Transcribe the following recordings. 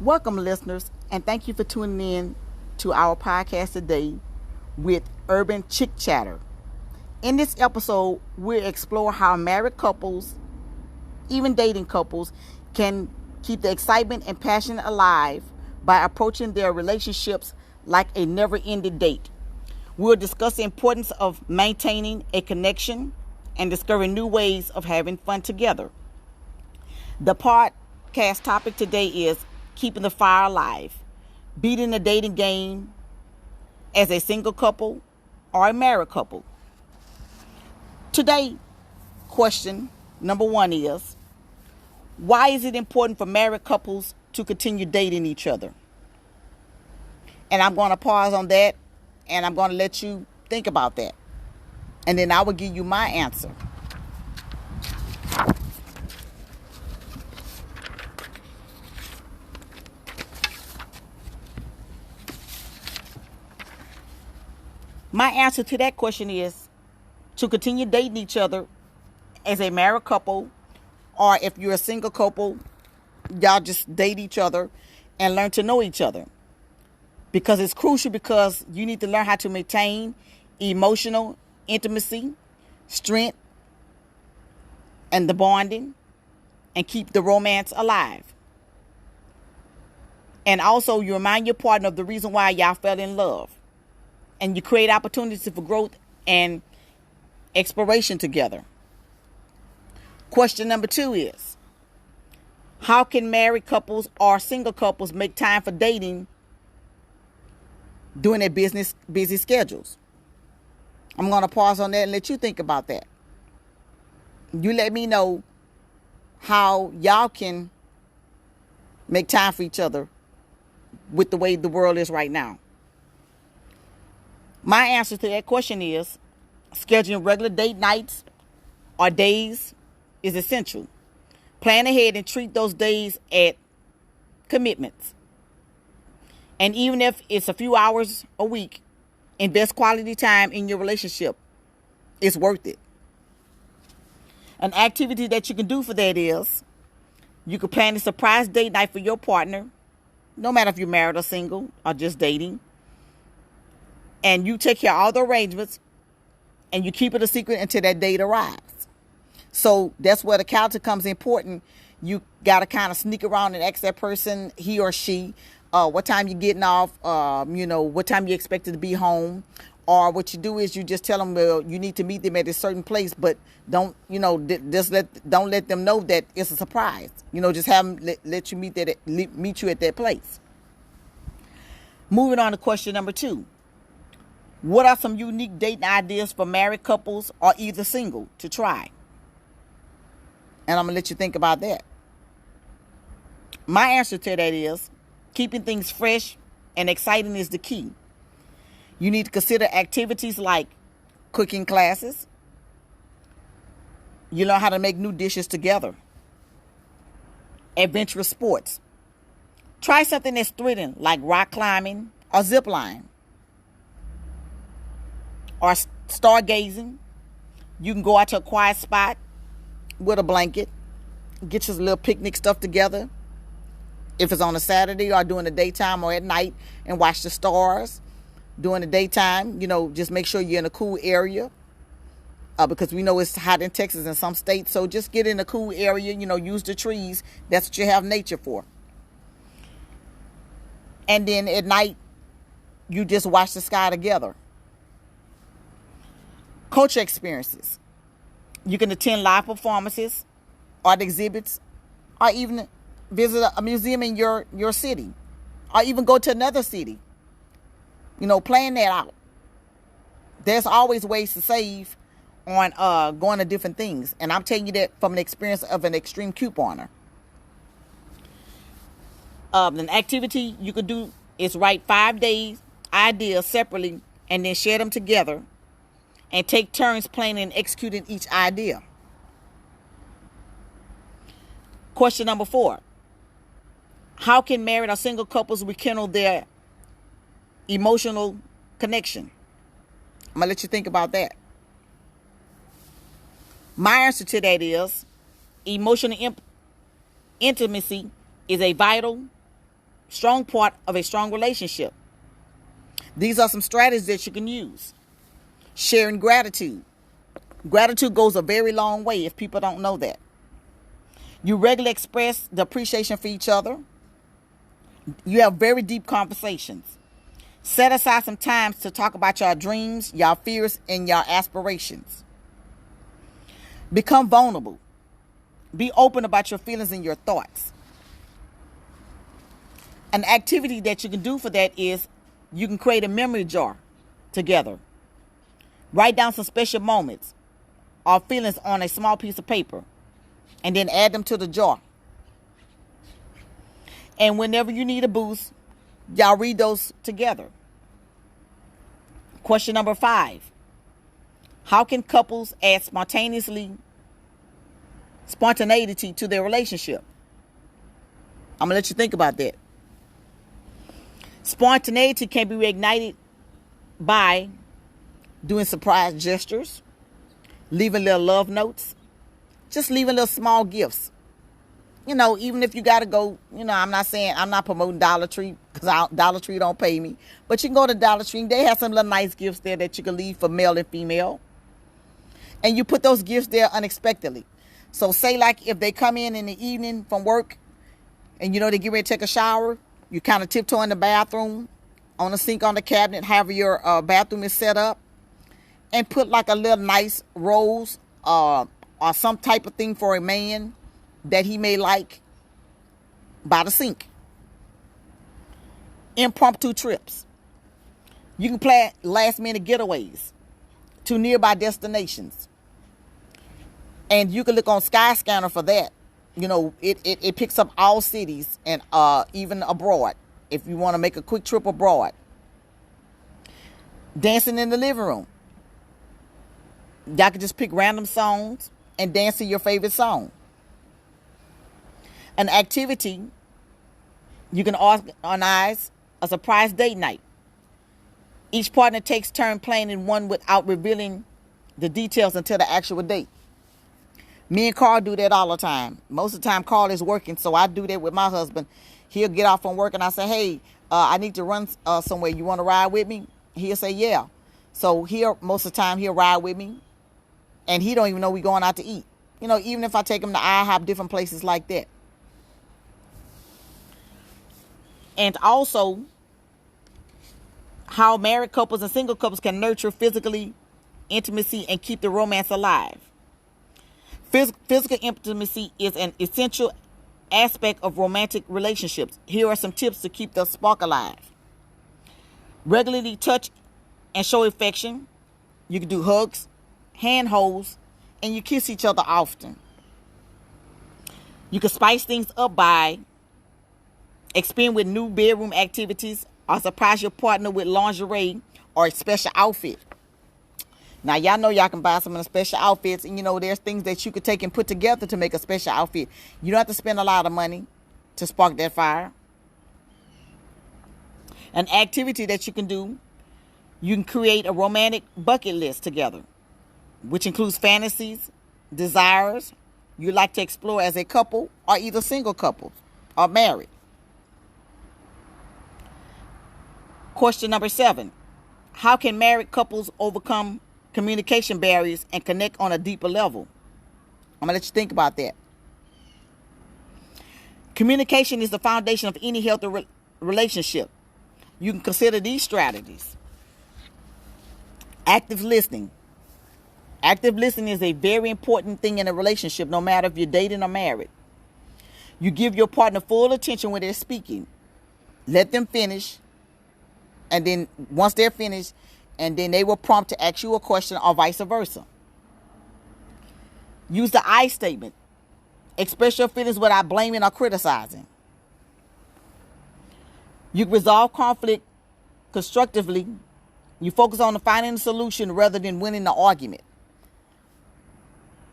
Welcome, listeners, and thank you for tuning in to our podcast today with Urban Chick Chatter. In this episode, we'll explore how married couples, even dating couples, can keep the excitement and passion alive by approaching their relationships like a never-ending date. We'll discuss the importance of maintaining a connection and discovering new ways of having fun together. The podcast topic today is keeping the fire alive, beating the dating game as a single couple or a married couple. Today, question number 1 is, why is it important for married couples to continue dating each other? And I'm going to pause on that, and I'm going to let you think about that. And then I will give you my answer. My answer to that question is to continue dating each other as a married couple, or if you're a single couple, y'all just date each other and learn to know each other. Because it's crucial, because you need to learn how to maintain emotional intimacy, strength, and the bonding, and keep the romance alive. And also, you remind your partner of the reason why y'all fell in love. And you create opportunities for growth and exploration together. Question number 2 is, how can married couples or single couples make time for dating during their busy schedules? I'm going to pause on that and let you think about that. You let me know how y'all can make time for each other with the way the world is right now. My answer to that question is scheduling regular date nights or days is essential. Plan ahead and treat those days as commitments. And even if it's a few hours a week, invest quality time in your relationship. It's worth it. An activity that you can do for that is you can plan a surprise date night for your partner, no matter if you're married or single or just dating. And you take care of all the arrangements, and you keep it a secret until that date arrives. So that's where the character comes important. You got to kind of sneak around and ask that person, he or she, what time you're getting off, what time you expected to be home. Or what you do is you just tell them, well, you need to meet them at a certain place, but don't let them know that it's a surprise. Just have them let you meet you at that place. Moving on to question number 2. What are some unique dating ideas for married couples or either single to try? And I'm going to let you think about that. My answer to that is keeping things fresh and exciting is the key. You need to consider activities like cooking classes. You learn how to make new dishes together. Adventurous sports. Try something that's thrilling like rock climbing or zip line. Or stargazing. You can go out to a quiet spot with a blanket, get your little picnic stuff together, if it's on a Saturday or during the daytime or at night, and watch the stars. During the daytime, just make sure you're in a cool area, because we know it's hot in Texas and some states. So just get in a cool area, use the trees. That's what you have nature for. And then at night, you just watch the sky together. Culture experiences. You can attend live performances, art exhibits, or even visit a museum in your city, or even go to another city. Plan that out. There's always ways to save on going to different things. And I'm telling you that from an experience of an extreme couponer. An activity you could do is write 5 days ideas separately and then share them together. And take turns planning and executing each idea. Question number 4. How can married or single couples rekindle their emotional connection? I'm going to let you think about that. My answer to that is emotional intimacy is a vital strong part of a strong relationship. These are some strategies that you can use. Sharing gratitude. Gratitude goes a very long way if people don't know that. You regularly express the appreciation for each other. You have very deep conversations. Set aside some time to talk about your dreams, your fears, and your aspirations. Become vulnerable. Be open about your feelings and your thoughts. An activity that you can do for that is you can create a memory jar together. Write down some special moments or feelings on a small piece of paper and then add them to the jar. And whenever you need a boost, y'all read those together. Question number 5. How can couples add spontaneity to their relationship? I'm going to let you think about that. Spontaneity can be reignited by doing surprise gestures, leaving little love notes, just leaving little small gifts. Even if you got to go, I'm not promoting Dollar Tree because Dollar Tree don't pay me. But you can go to Dollar Tree. They have some little nice gifts there that you can leave for male and female. And you put those gifts there unexpectedly. So say like if they come in the evening from work and they get ready to take a shower, you kind of tiptoe in the bathroom, on the sink, on the cabinet, however your bathroom is set up, and put like a little nice rose or some type of thing for a man that he may like by the sink. Impromptu trips. You can plan last minute getaways to nearby destinations. And you can look on Skyscanner for that. It picks up all cities and even abroad if you want to make a quick trip abroad. Dancing in the living room. Y'all can just pick random songs and dance to your favorite song. An activity, you can organize a surprise date night. Each partner takes turn planning one without revealing the details until the actual date. Me and Carl do that all the time. Most of the time, Carl is working, so I do that with my husband. He'll get off from work, and I say, hey, I need to run somewhere. You want to ride with me? He'll say, yeah. So most of the time, he'll ride with me, and he don't even know we going out to eat. Even if I take him to IHOP, different places like that. And also, how married couples and single couples can nurture physically intimacy and keep the romance alive. Physical intimacy is an essential aspect of romantic relationships. Here are some tips to keep the spark alive. Regularly touch and show affection. You can do hugs, handholds, and you kiss each other often. You can spice things up by experiment with new bedroom activities or surprise your partner with lingerie or a special outfit. Now, y'all know y'all can buy some of the special outfits, and there's things that you could take and put together to make a special outfit. You don't have to spend a lot of money to spark that fire. An activity that you can do, you can create a romantic bucket list together, which includes fantasies, desires you like to explore as a couple or either single couple or married. Question number 7. How can married couples overcome communication barriers and connect on a deeper level? I'm going to let you think about that. Communication is the foundation of any healthy relationship. You can consider these strategies. Active listening. Active listening is a very important thing in a relationship, no matter if you're dating or married. You give your partner full attention when they're speaking. Let them finish. And then once they're finished, and then they will prompt to ask you a question or vice versa. Use the I statement. Express your feelings without blaming or criticizing. You resolve conflict constructively. You focus on finding a solution rather than winning the argument.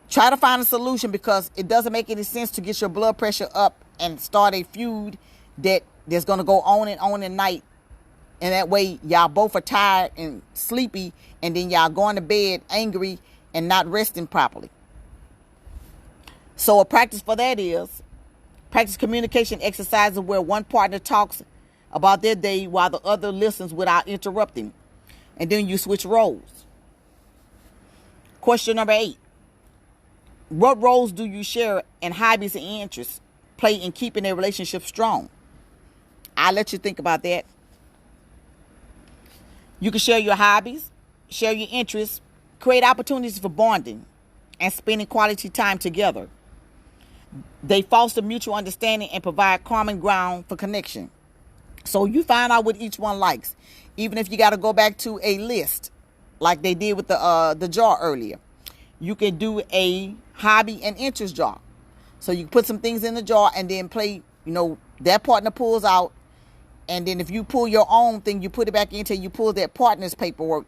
Try to find a solution because it doesn't make any sense to get your blood pressure up and start a feud that's going to go on at night. And that way, y'all both are tired and sleepy, and then y'all going to bed angry and not resting properly. So a practice for that is Practice communication exercises where one partner talks about their day while the other listens without interrupting. And then you switch roles. Question number 8. What roles do you share in hobbies and interests play in keeping a relationship strong? I'll let you think about that. You can share your hobbies, share your interests, create opportunities for bonding and spending quality time together. They foster mutual understanding and provide common ground for connection. So you find out what each one likes. Even if you got to go back to a list like they did with the jar earlier. You can do a hobby and interest jar. So you put some things in the jar and then play, that partner pulls out. And then if you pull your own thing, you put it back in until you pull that partner's paperwork.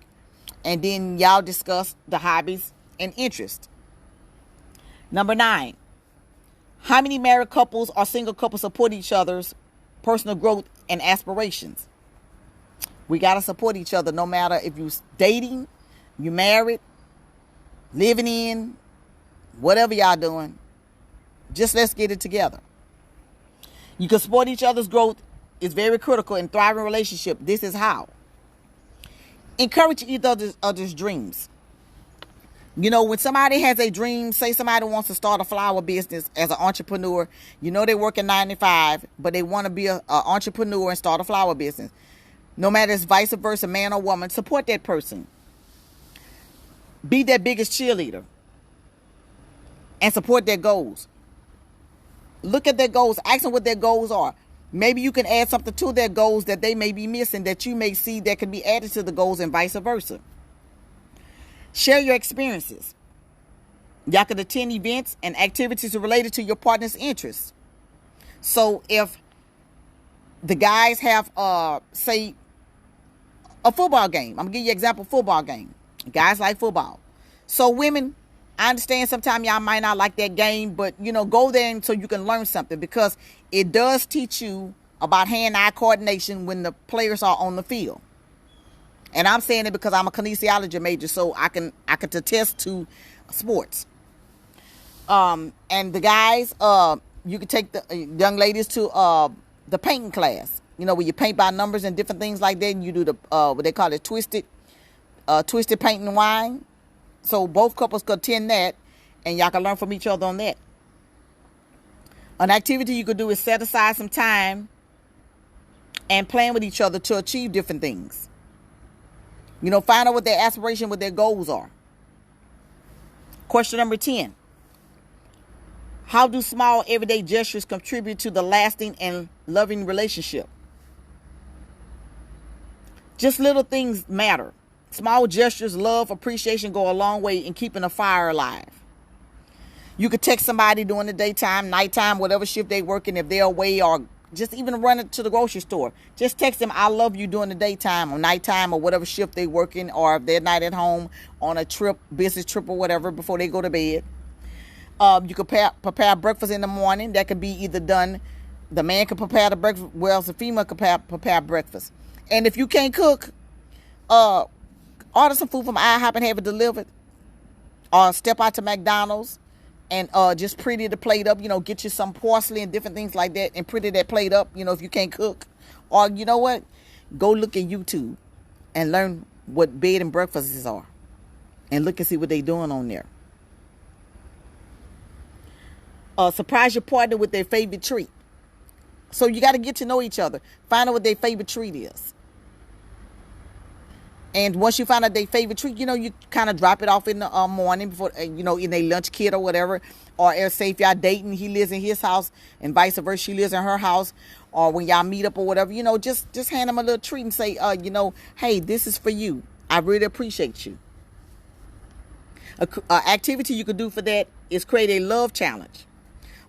And then y'all discuss the hobbies and interests. Number 9. How many married couples or single couples support each other's personal growth and aspirations? We got to support each other no matter if you're dating, you married, living in, whatever y'all doing. Just let's get it together. You can support each other's growth. It's very critical in thriving relationship. This is how. Encourage each other's dreams. When somebody has a dream, say somebody wants to start a flower business as an entrepreneur, they work in 9 to 5, but they want to be an entrepreneur and start a flower business. No matter if it's vice versa, man or woman, support that person. Be their biggest cheerleader and support their goals. Look at their goals. Ask them what their goals are. Maybe you can add something to their goals that they may be missing that you may see that can be added to the goals and vice versa. Share your experiences. Y'all can attend events and activities related to your partner's interests. So if the guys have, say, a football game. I'm going to give you an example, football game. Guys like football. So women, I understand sometimes y'all might not like that game, but, go there so you can learn something because it does teach you about hand-eye coordination when the players are on the field. And I'm saying it because I'm a kinesiology major, so I can attest to sports. And the guys, you can take the young ladies to the painting class. Where you paint by numbers and different things like that. And you do the what they call it twisted painting wine. So both couples could attend that, and y'all can learn from each other on that. An activity you could do is set aside some time and plan with each other to achieve different things. Find out what their aspiration, what their goals are. Question number 10. How do small everyday gestures contribute to the lasting and loving relationship? Just little things matter. Small gestures, love, appreciation go a long way in keeping a fire alive. You could text somebody during the daytime, nighttime, whatever shift they working, if they're away, or just even run it to the grocery store. Just text them, I love you, during the daytime or nighttime or whatever shift they working, or if they're not at home on a trip, business trip or whatever, before they go to bed. You could prepare breakfast in the morning. That could be either done, the man could prepare the breakfast, whereas the female could prepare breakfast. And if you can't cook, order some food from IHOP and have it delivered. Or step out to McDonald's and just pretty the plate up. Get you some porcelain and different things like that and pretty that plate up, if you can't cook. Or you know what? Go look at YouTube and learn what bed and breakfasts are. And look and see what they're doing on there. Surprise your partner with their favorite treat. So you got to get to know each other. Find out what their favorite treat is. And once you find out their favorite treat, you kind of drop it off in the morning before, in a lunch kit or whatever. Or say if y'all dating, he lives in his house and vice versa, she lives in her house. Or when y'all meet up or whatever, just hand them a little treat and say, hey, this is for you. I really appreciate you. An activity you could do for that is create a love challenge,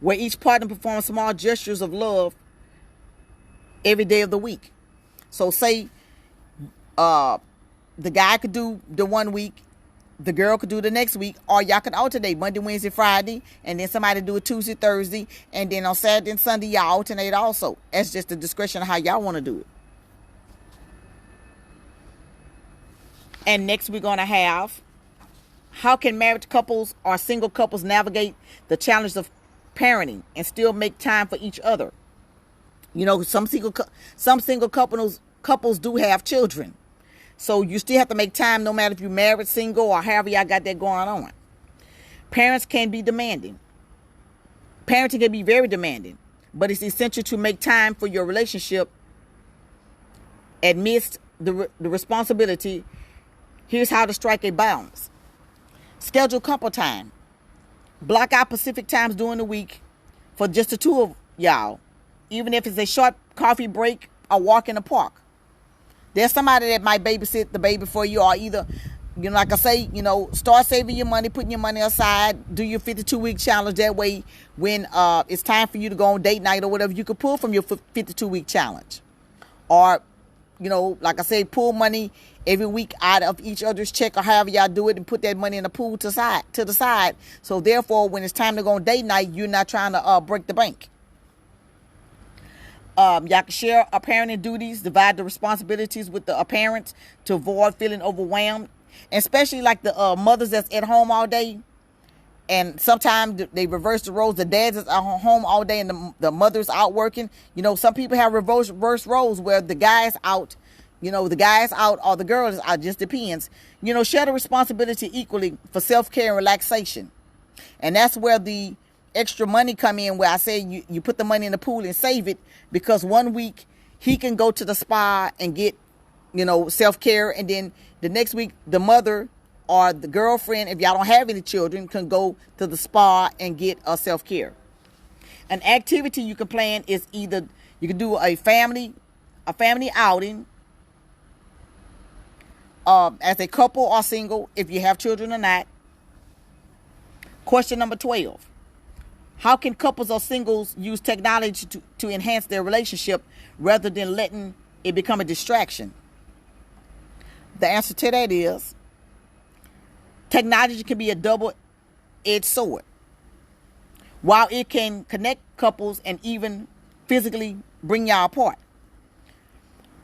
where each partner performs small gestures of love every day of the week. So say the guy could do the one week, the girl could do the next week, or y'all could alternate Monday, Wednesday, Friday, and then somebody do it Tuesday, Thursday, and then on Saturday and Sunday y'all alternate also. That's just the discretion of how y'all want to do it. And next we're going to have, how can married couples or single couples navigate the challenge of parenting and still make time for each other. You know, some single couples do have children. So you still have to make time no matter if you're married, single, or however y'all got that going on. Parents can be demanding. Parenting can be very demanding, but it's essential to make time for your relationship amidst the responsibility. Here's how to strike a balance. Schedule couple time. Block out Pacific times during the week for just the two of y'all, even if it's a short coffee break or walk in the park. There's somebody that might babysit the baby for you, or either, you know, like I say, you know, start saving your money, putting your money aside, do your 52-week challenge. That way, when it's time for you to go on date night or whatever, you could pull from your 52-week challenge. Or, you know, like I say, pull money every week out of each other's check or however y'all do it, and put that money in the pool to the side. So therefore, when it's time to go on date night, you're not trying to break the bank. Y'all can share parenting duties, divide the responsibilities with the parents to avoid feeling overwhelmed. And especially like the mothers that's at home all day. And sometimes they reverse the roles. The dads is at home all day and the mother's out working. You know, some people have reverse roles where the guy's out, you know, the guy's out or the girl is out. Just depends. You know, share the responsibility equally for self-care and relaxation. And that's where the extra money come in, where I say you put the money in the pool and save it, because one week he can go to the spa and get, you know, self-care, and then the next week the mother or the girlfriend, if y'all don't have any children, can go to the spa and get a self-care. An activity you can plan is either you can do a family outing as a couple or single, if you have children or not. Question number 12. How can couples or singles use technology to enhance their relationship rather than letting it become a distraction? The answer to that is technology can be a double-edged sword. While it can connect couples and even physically bring y'all apart,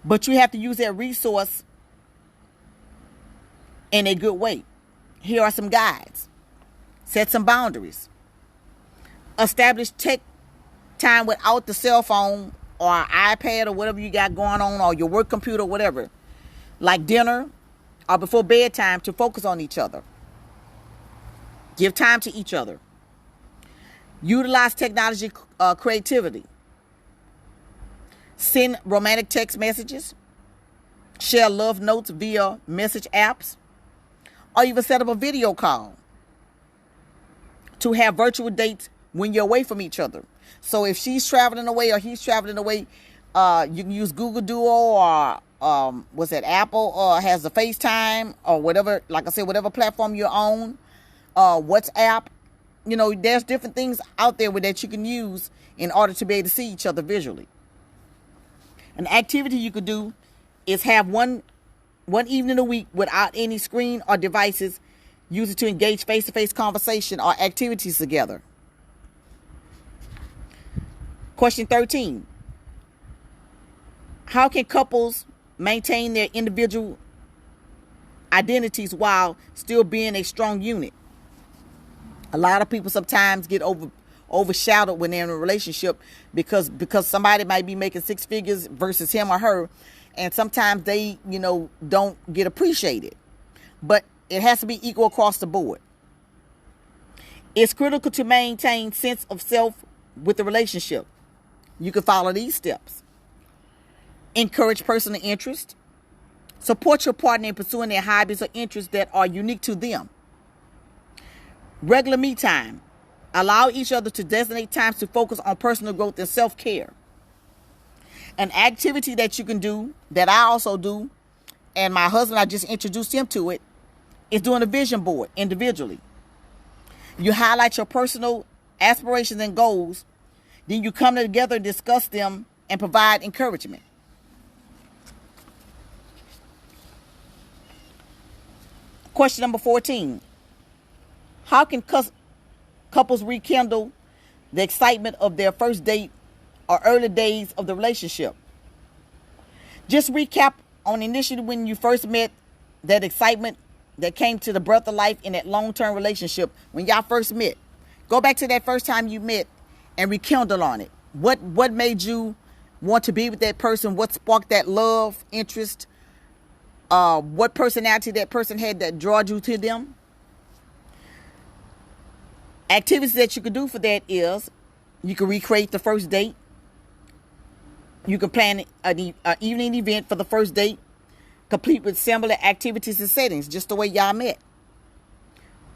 but you have to use that resource in a good way. Here are some guides. Set some boundaries. Establish tech time without the cell phone or iPad or whatever you got going on, or your work computer, whatever, like dinner or before bedtime, to focus on each other. Give time to each other. Utilize technology creativity. Send romantic text messages. Share love notes via message apps. Or even set up a video call to have virtual dates when you're away from each other. So if she's traveling away or he's traveling away, you can use Google Duo or Apple has the FaceTime or whatever, like I said, whatever platform you're on, WhatsApp. You know, there's different things out there that you can use in order to be able to see each other visually. An activity you could do is have one evening a week without any screen or devices. Use it to engage face-to-face conversation or activities together. Question 13. How can couples maintain their individual identities while still being a strong unit? A lot of people sometimes get overshadowed when they're in a relationship because somebody might be making six figures versus him or her, and sometimes they, you know, don't get appreciated. But it has to be equal across the board. It's critical to maintain sense of self with the relationship. You can follow these steps. Encourage personal interest. Support your partner in pursuing their hobbies or interests that are unique to them. Regular me time. Allow each other to designate times to focus on personal growth and self-care. An activity that you can do, that I also do, and my husband, I just introduced him to it, is doing a vision board individually. You highlight your personal aspirations and goals. Then you come together and discuss them and provide encouragement. Question number 14. How can couples rekindle the excitement of their first date or early days of the relationship? Just recap on initially when you first met, that excitement that came to the breath of life in that long-term relationship when y'all first met. Go back to that first time you met and rekindle on it. What made you want to be with that person? What sparked that love, interest? What personality that person had that drawed you to them? Activities that you could do for that is you can recreate the first date. You can plan an evening event for the first date, complete with similar activities and settings, just the way y'all met.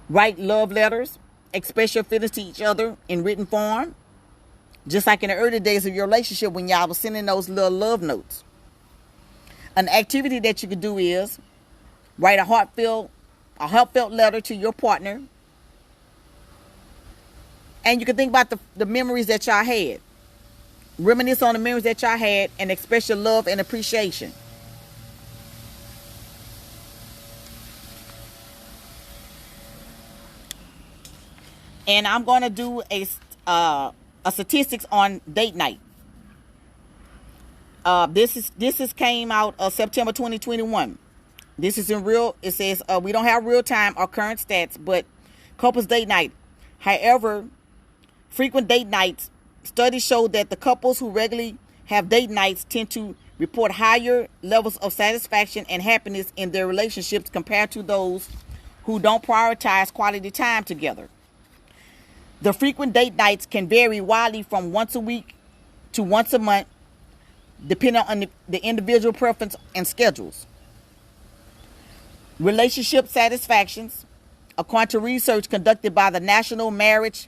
Write love letters, express your feelings to each other in written form, just like in the early days of your relationship when y'all was sending those little love notes. An activity that you could do is write a heartfelt letter to your partner. And you can think about the memories that y'all had. Reminisce on the memories that y'all had and express your love and appreciation. And I'm going to do a statistics on date night. This came out September 2021. This is in real. It says we don't have real time or current stats, but couples date night. However, frequent date nights. Studies show that the couples who regularly have date nights tend to report higher levels of satisfaction and happiness in their relationships compared to those who don't prioritize quality time together. The frequent date nights can vary widely from once a week to once a month, depending on the individual preference and schedules. Relationship satisfactions, according to research conducted by the National Marriage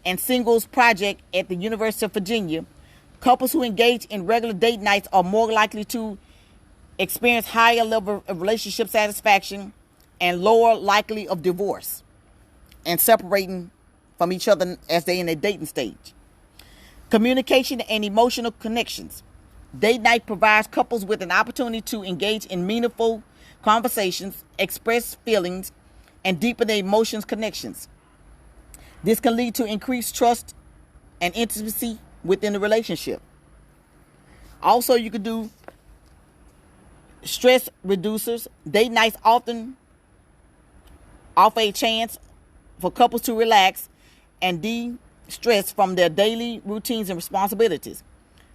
and Singles Project at the University of Virginia, couples who engage in regular date nights are more likely to experience higher level of relationship satisfaction and lower likely of divorce and separating from each other as they're in a dating stage. Communication and emotional connections. Date night provides couples with an opportunity to engage in meaningful conversations, express feelings, and deepen their emotions connections. This can lead to increased trust and intimacy within the relationship. Also, you could do stress reducers. Date nights often offer a chance for couples to relax and de-stress from their daily routines and responsibilities.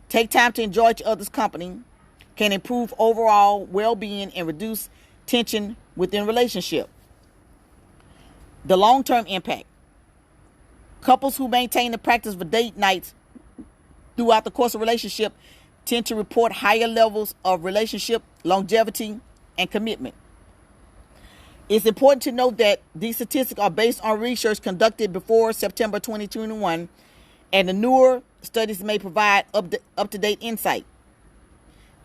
Take time to enjoy each other's company can improve overall well-being and reduce tension within relationship. The long-term impact. Couples who maintain the practice of date nights throughout the course of relationship tend to report higher levels of relationship longevity and commitment. It's important to note that these statistics are based on research conducted before September 2021, and the newer studies may provide up-to-date insight.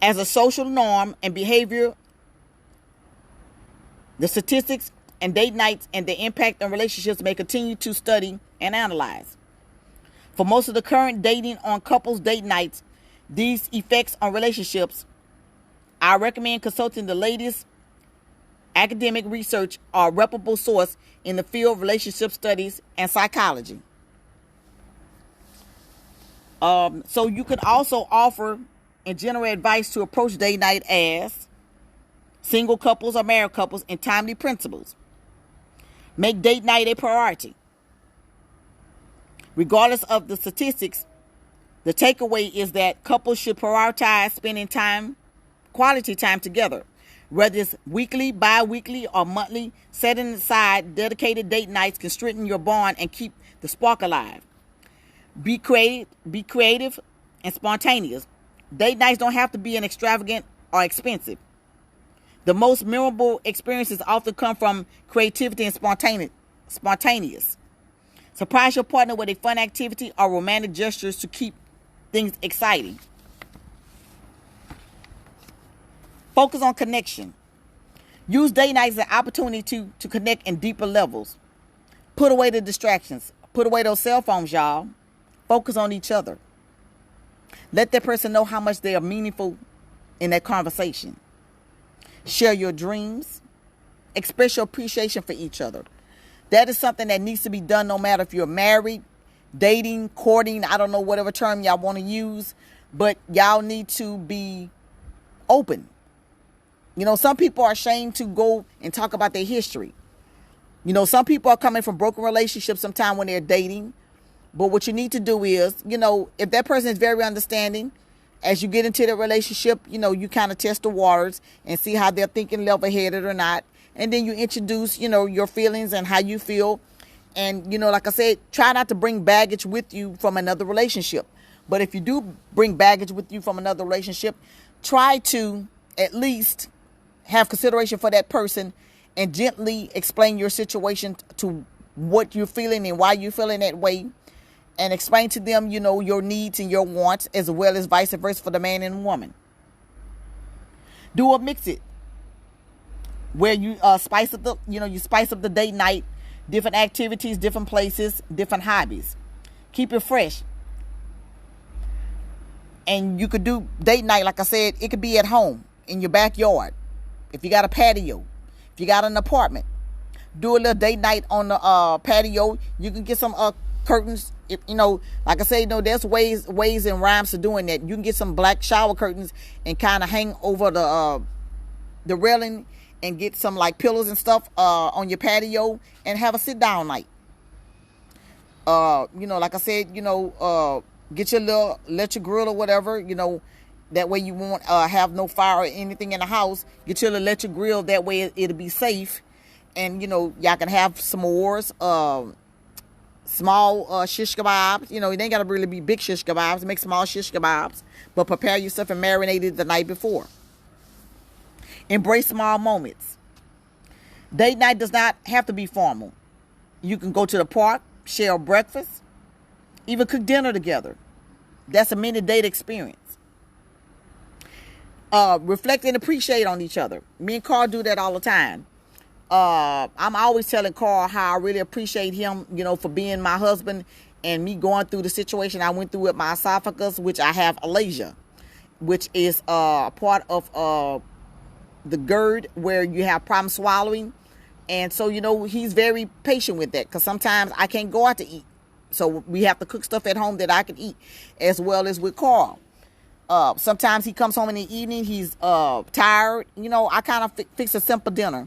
As a social norm and behavior, the statistics and date nights and the impact on relationships may continue to study and analyze. For most of the current dating on couples date nights, these effects on relationships, I recommend consulting the latest academic research or reputable source in the field of relationship studies and psychology. So you can also offer and generate advice to approach date night as single couples or married couples and timely principles. Make date night a priority. Regardless of the statistics, the takeaway is that couples should prioritize spending quality time together. Whether it's weekly, bi-weekly, or monthly, setting aside dedicated date nights can strengthen your bond and keep the spark alive. Be creative and spontaneous. Date nights don't have to be extravagant or expensive. The most memorable experiences often come from creativity and spontaneous. Surprise your partner with a fun activity or romantic gestures to keep things exciting. Focus on connection. Use date nights as an opportunity to connect in deeper levels. Put away the distractions. Put away those cell phones, y'all. Focus on each other. Let that person know how much they are meaningful in that conversation. Share your dreams. Express your appreciation for each other. That is something that needs to be done no matter if you're married, dating, courting, I don't know, whatever term y'all want to use, but y'all need to be open. You know, some people are ashamed to go and talk about their history. You know, some people are coming from broken relationships sometime when they're dating, But what you need to do is, if that person is very understanding, as you get into the relationship, you kind of test the waters and see how they're thinking, level-headed or not. And then you introduce, your feelings and how you feel. And, like I said, try not to bring baggage with you from another relationship. But if you do bring baggage with you from another relationship, try to at least have consideration for that person and gently explain your situation to what you're feeling and why you're feeling that way. And explain to them, your needs and your wants, as well as vice versa for the man and woman. Do a mix it, where you spice up the date night, different activities, different places, different hobbies. Keep it fresh. And you could do date night, like I said, it could be at home, in your backyard. If you got a patio, if you got an apartment, do a little date night on the patio. You can get some curtains. If, like I say, there's ways and rhymes to doing that. You can get some black shower curtains and kind of hang over the railing and get some like pillows and stuff on your patio and have a sit down night. Like I said, get your little electric grill or whatever, that way you won't have no fire or anything in the house. Get your electric grill, that way it'll be safe. And, y'all can have s'mores, small shish kebabs. It ain't got to really be big shish kebabs. Make small shish kebabs. But prepare yourself and marinate it the night before. Embrace small moments. Date night does not have to be formal. You can go to the park, share a breakfast, even cook dinner together. That's a mini date experience. Reflect and appreciate on each other. Me and Carl do that all the time. I'm always telling Carl how I really appreciate him, for being my husband and me going through the situation I went through with my esophagus, which I have alasia, which is part of the GERD where you have problem swallowing. And so, he's very patient with that because sometimes I can't go out to eat. So we have to cook stuff at home that I can eat, as well as with Carl. Sometimes he comes home in the evening, he's tired. I kind of fix a simple dinner.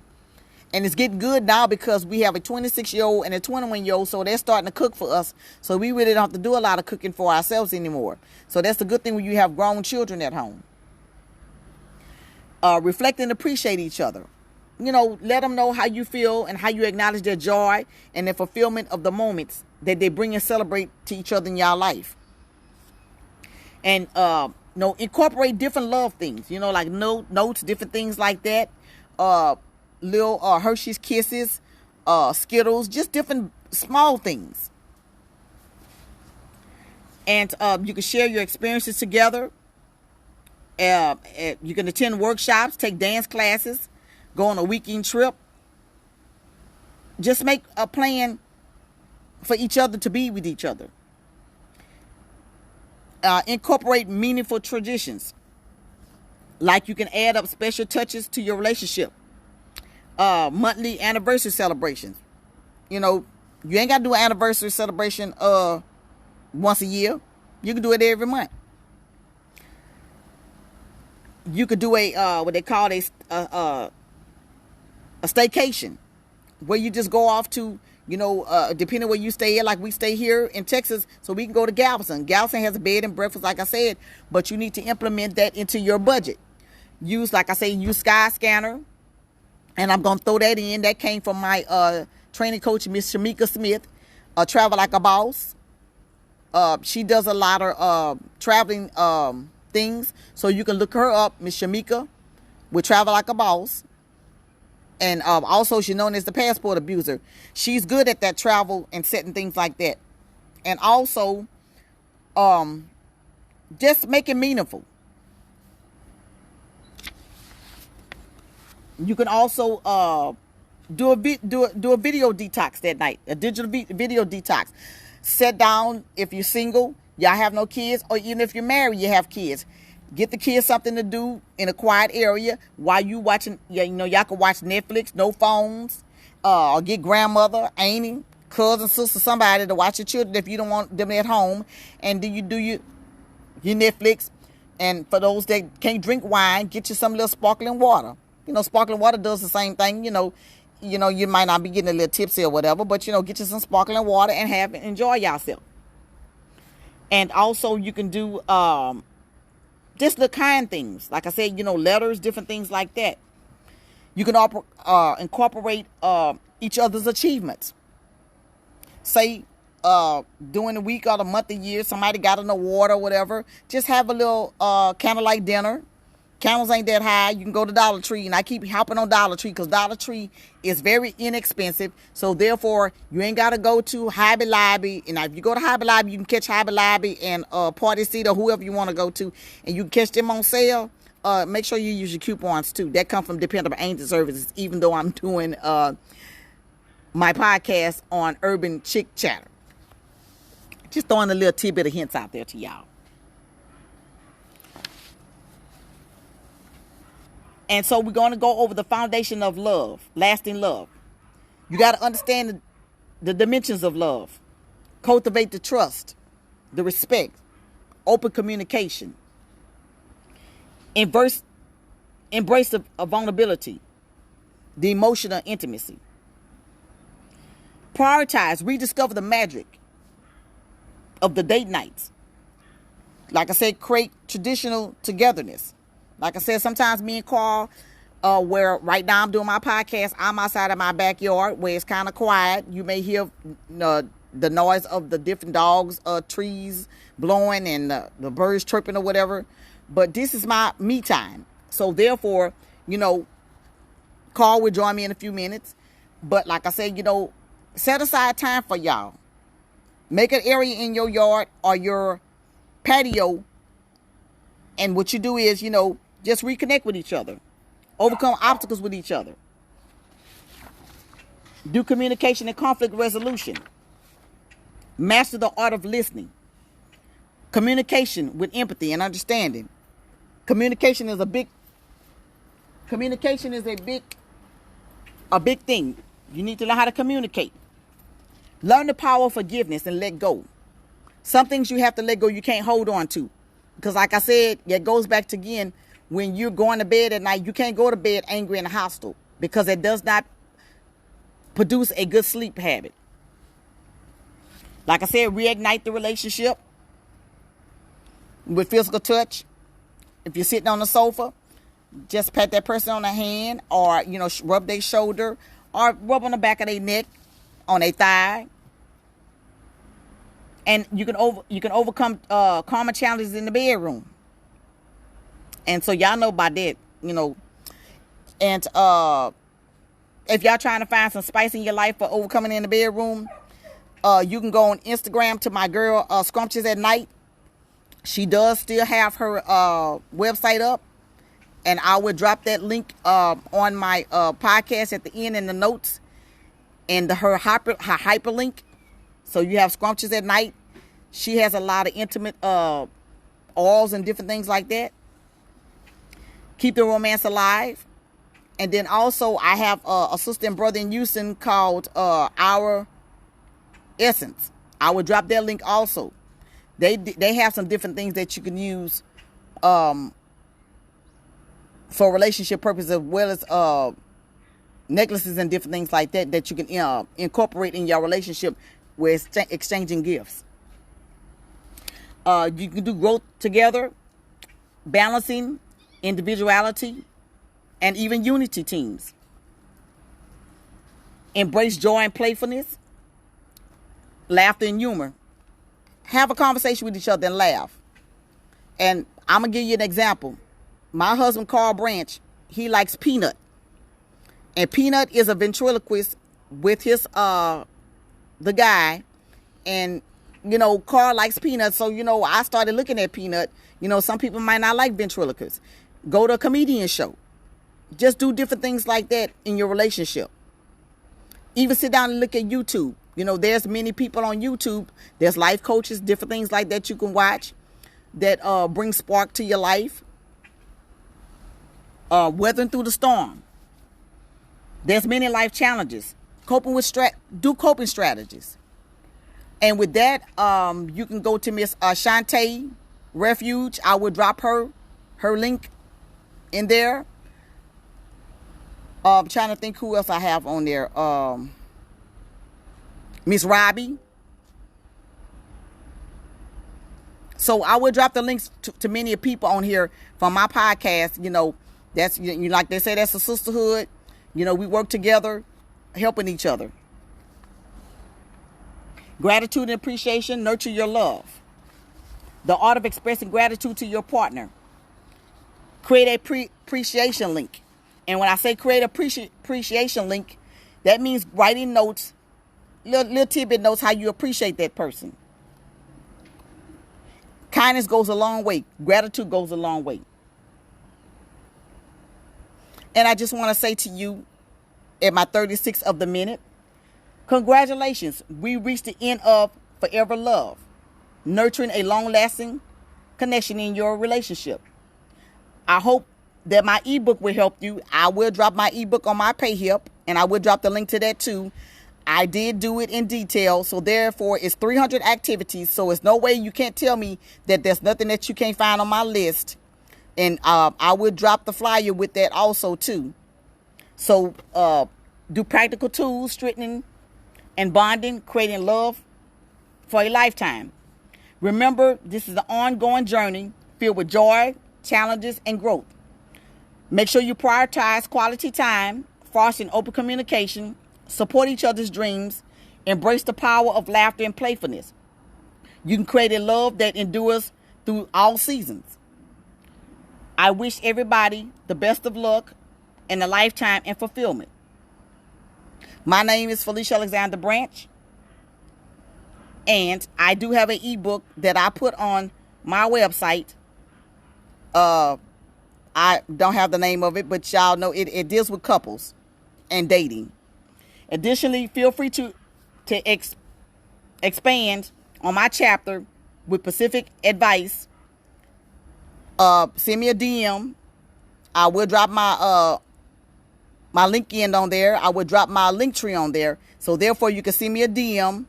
And it's getting good now because we have a 26-year-old and a 21-year-old, so they're starting to cook for us. So we really don't have to do a lot of cooking for ourselves anymore. So that's the good thing when you have grown children at home. Reflect and appreciate each other. Let them know how you feel and how you acknowledge their joy and their fulfillment of the moments that they bring and celebrate to each other in your life. And, incorporate different love things, like notes, different things like that. Little Hershey's Kisses, Skittles, just different small things. And you can share your experiences together. You can attend workshops, take dance classes, go on a weekend trip. Just make a plan for each other to be with each other. Incorporate meaningful traditions. Like you can add up special touches to your relationship. Monthly anniversary celebrations. You ain't got to do an anniversary celebration once a year. You can do it every month. You could do a what they call a staycation, where you just go off to, depending where you stay at, like we stay here in Texas, so we can go to Galveston. Galveston has a bed and breakfast, like I said, but you need to implement that into your budget. Use Skyscanner. And I'm going to throw that in. That came from my training coach, Miss Shamika Smith, Travel Like a Boss. She does a lot of traveling things. So you can look her up, Miss Shamika, with Travel Like a Boss. And also she's known as the passport abuser. She's good at that travel and setting things like that. And also just make it meaningful. You can also do a video detox that night, a digital video detox. Sit down if you're single, y'all have no kids, or even if you're married, you have kids. Get the kids something to do in a quiet area while you watching. Y'all can watch Netflix, no phones, or get grandmother, auntie, cousin, sister, somebody to watch your children if you don't want them at home. And do your Netflix. And for those that can't drink wine, get you some little sparkling water. Sparkling water does the same thing. You might not be getting a little tipsy or whatever, but, get you some sparkling water and enjoy yourself. And also you can do just the kind things. Like I said, letters, different things like that. You can incorporate each other's achievements. Say during the week or the month of year, somebody got an award or whatever. Just have a little candlelight dinner. Candles ain't that high. You can go to Dollar Tree, and I keep hopping on Dollar Tree because Dollar Tree is very inexpensive. So therefore, you ain't got to go to Hobby Lobby. And if you go to Hobby Lobby, you can catch Hobby Lobby and Party City or whoever you want to go to, and you can catch them on sale. Make sure you use your coupons too. That come from Dependable Angel Services. Even though I'm doing my podcast on Urban Chick Chatter, just throwing a little tidbit of hints out there to y'all. And so we're going to go over the foundation of love, lasting love. You got to understand the dimensions of love. Cultivate the trust, the respect, open communication. Embrace the vulnerability, the emotional intimacy. Prioritize, rediscover the magic of the date nights. Like I said, create traditional togetherness. Like I said, sometimes me and Carl, where right now I'm doing my podcast, I'm outside of my backyard where it's kind of quiet. You may hear the noise of the different dogs, trees blowing and the birds chirping or whatever. But this is my me time. So therefore, Carl will join me in a few minutes. But like I said, set aside time for y'all. Make an area in your yard or your patio. And what you do is, just reconnect with each other. Overcome obstacles with each other. Do communication and conflict resolution. Master the art of listening. Communication with empathy and understanding. Communication is a big thing. You need to learn how to communicate. Learn the power of forgiveness and let go. Some things you have to let go, you can't hold on to. Because like I said, it goes back to again, when you're going to bed at night, you can't go to bed angry and hostile because it does not produce a good sleep habit. Like I said, reignite the relationship with physical touch. If you're sitting on the sofa, just pat that person on the hand or, rub their shoulder or rub on the back of their neck, on their thigh. And you can overcome common challenges in the bedroom. And so y'all know about that, And if y'all trying to find some spice in your life for overcoming in the bedroom, you can go on Instagram to my girl, Scrumptious at Night. She does still have her website up. And I will drop that link on my podcast at the end in the notes. And her hyperlink. So you have Scrumptious at Night. She has a lot of intimate oils and different things like that. Keep the romance alive. And then also I have a sister and brother in Houston called Our Essence. I will drop their link also. They have some different things that you can use for relationship purposes, as well as necklaces and different things like that you can incorporate in your relationship with exchanging gifts. You can do growth together, balancing individuality, and even unity teams. Embrace joy and playfulness, laughter and humor. Have a conversation with each other and laugh. And I'm going to give you an example. My husband, Carl Branch, he likes Peanut. And Peanut is a ventriloquist with his, the guy. And, Carl likes Peanut. So, I started looking at Peanut. Some people might not like ventriloquists. Go to a comedian show. Just do different things like that in your relationship. Even sit down and look at YouTube. There's many people on YouTube. There's life coaches, different things like that you can watch that bring spark to your life. Weathering through the storm. There's many life challenges. Do coping strategies. And with that, you can go to Miss Shantae Refuge. I will drop her link in there. I'm trying to think who else I have on there. Miss Robbie. So I will drop the links to many people on here from my podcast. That's, like they say, that's a sisterhood. We work together, helping each other. Gratitude and appreciation, nurture your love. The art of expressing gratitude to your partner. Create a appreciation link. And when I say create a appreciation link, that means writing notes, little tidbit notes how you appreciate that person. Kindness goes a long way. Gratitude goes a long way. And I just want to say to you, at my 36th of the minute, congratulations. We reached the end of Forever Love, nurturing a long-lasting connection in your relationship. I hope that my ebook will help you. I will drop my ebook on my PayHip, and I will drop the link to that too. I did do it in detail, so therefore it's 300 activities, so it's no way you can't tell me that there's nothing that you can't find on my list. And I will drop the flyer with that also too. So do practical tools, strengthening and bonding, creating love for a lifetime. Remember, this is an ongoing journey filled with joy, challenges, and growth. Make sure you prioritize quality time, fostering open communication, support each other's dreams, embrace the power of laughter and playfulness. You can create a love that endures through all seasons. I wish everybody the best of luck and a lifetime and fulfillment. My name is Felicia Alexander Branch, and I do have an ebook that I put on my website. I don't have the name of it, but y'all know it deals with couples and dating. Additionally, feel free to expand on my chapter with specific advice. Send me a DM. I will drop my LinkedIn on there. I will drop my Linktree on there. So therefore, you can send me a DM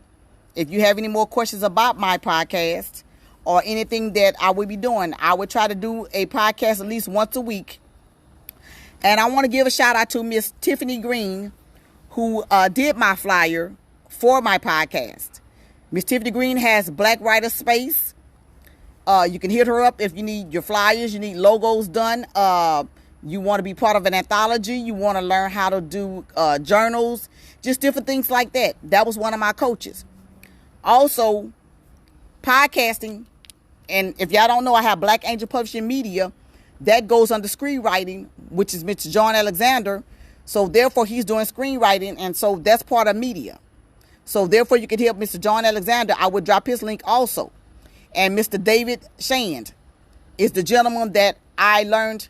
if you have any more questions about my podcast or anything that I will be doing. I would try to do a podcast at least once a week. And I want to give a shout out to Miss Tiffany Green, who did my flyer for my podcast. Miss Tiffany Green has Black Writer Space. You can hit her up if you need your flyers, you need logos done. You want to be part of an anthology. You want to learn how to do journals, just different things like that. That was one of my coaches. Also, podcasting. And if y'all don't know, I have Black Angel Publishing Media. That goes under screenwriting, which is Mr. John Alexander. So therefore, he's doing screenwriting. And so that's part of media. So therefore, you can help Mr. John Alexander. I would drop his link also. And Mr. David Shand is the gentleman that I learned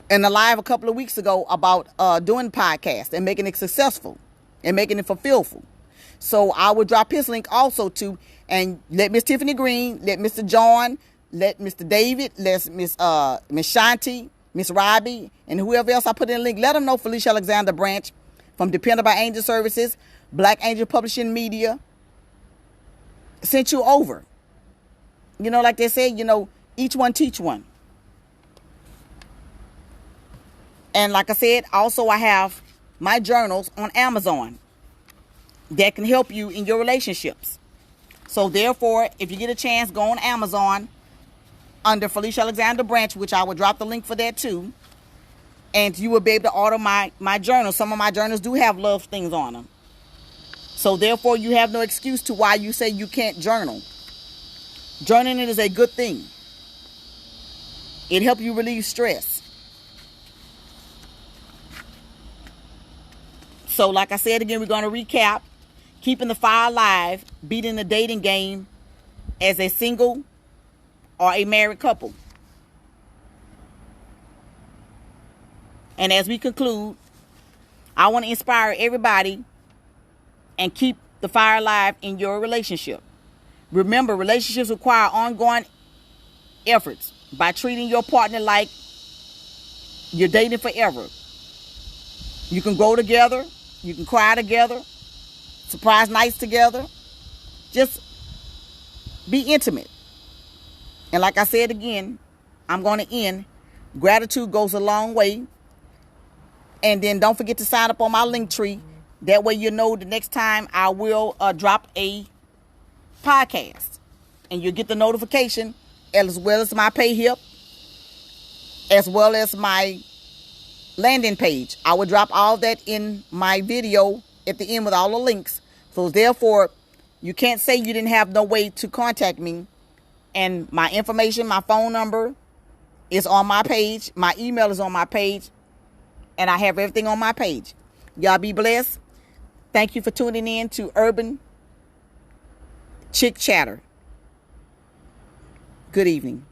in a live a couple of weeks ago about doing podcasts and making it successful and making it fulfillful. So I will drop his link also too. And let Miss Tiffany Green, let Mr. John, let Mr. David, let Miss Shanti, Miss Robbie, and whoever else I put in a link, let them know Felicia Alexander Branch from Dependable Angel Services, Black Angel Publishing Media, sent you over. Like they say, each one teach one. And like I said, also I have my journals on Amazon that can help you in your relationships. So therefore, if you get a chance, go on Amazon under Felicia Alexander Branch, which I will drop the link for that too. And you will be able to order my journals. Some of my journals do have love things on them. So therefore, you have no excuse to why you say you can't journal. Journaling is a good thing. It helps you relieve stress. So like I said again, we're going to recap. Keeping the fire alive, beating the dating game as a single or a married couple. And as we conclude, I want to inspire everybody and keep the fire alive in your relationship. Remember, relationships require ongoing efforts by treating your partner like you're dating forever. You can grow together. You can cry together. Surprise nights together. Just be intimate. And like I said again, I'm going to end. Gratitude goes a long way. And then don't forget to sign up on my Linktree. That way you know the next time I will drop a podcast. and you'll get the notification, as well as my PayHip, as well as my landing page. I will drop all that in my video at the end with all the links. So therefore, you can't say you didn't have no way to contact me. And my information, my phone number is on my page. My email is on my page. And I have everything on my page. Y'all be blessed. Thank you for tuning in to Urban Chick Chatter. Good evening.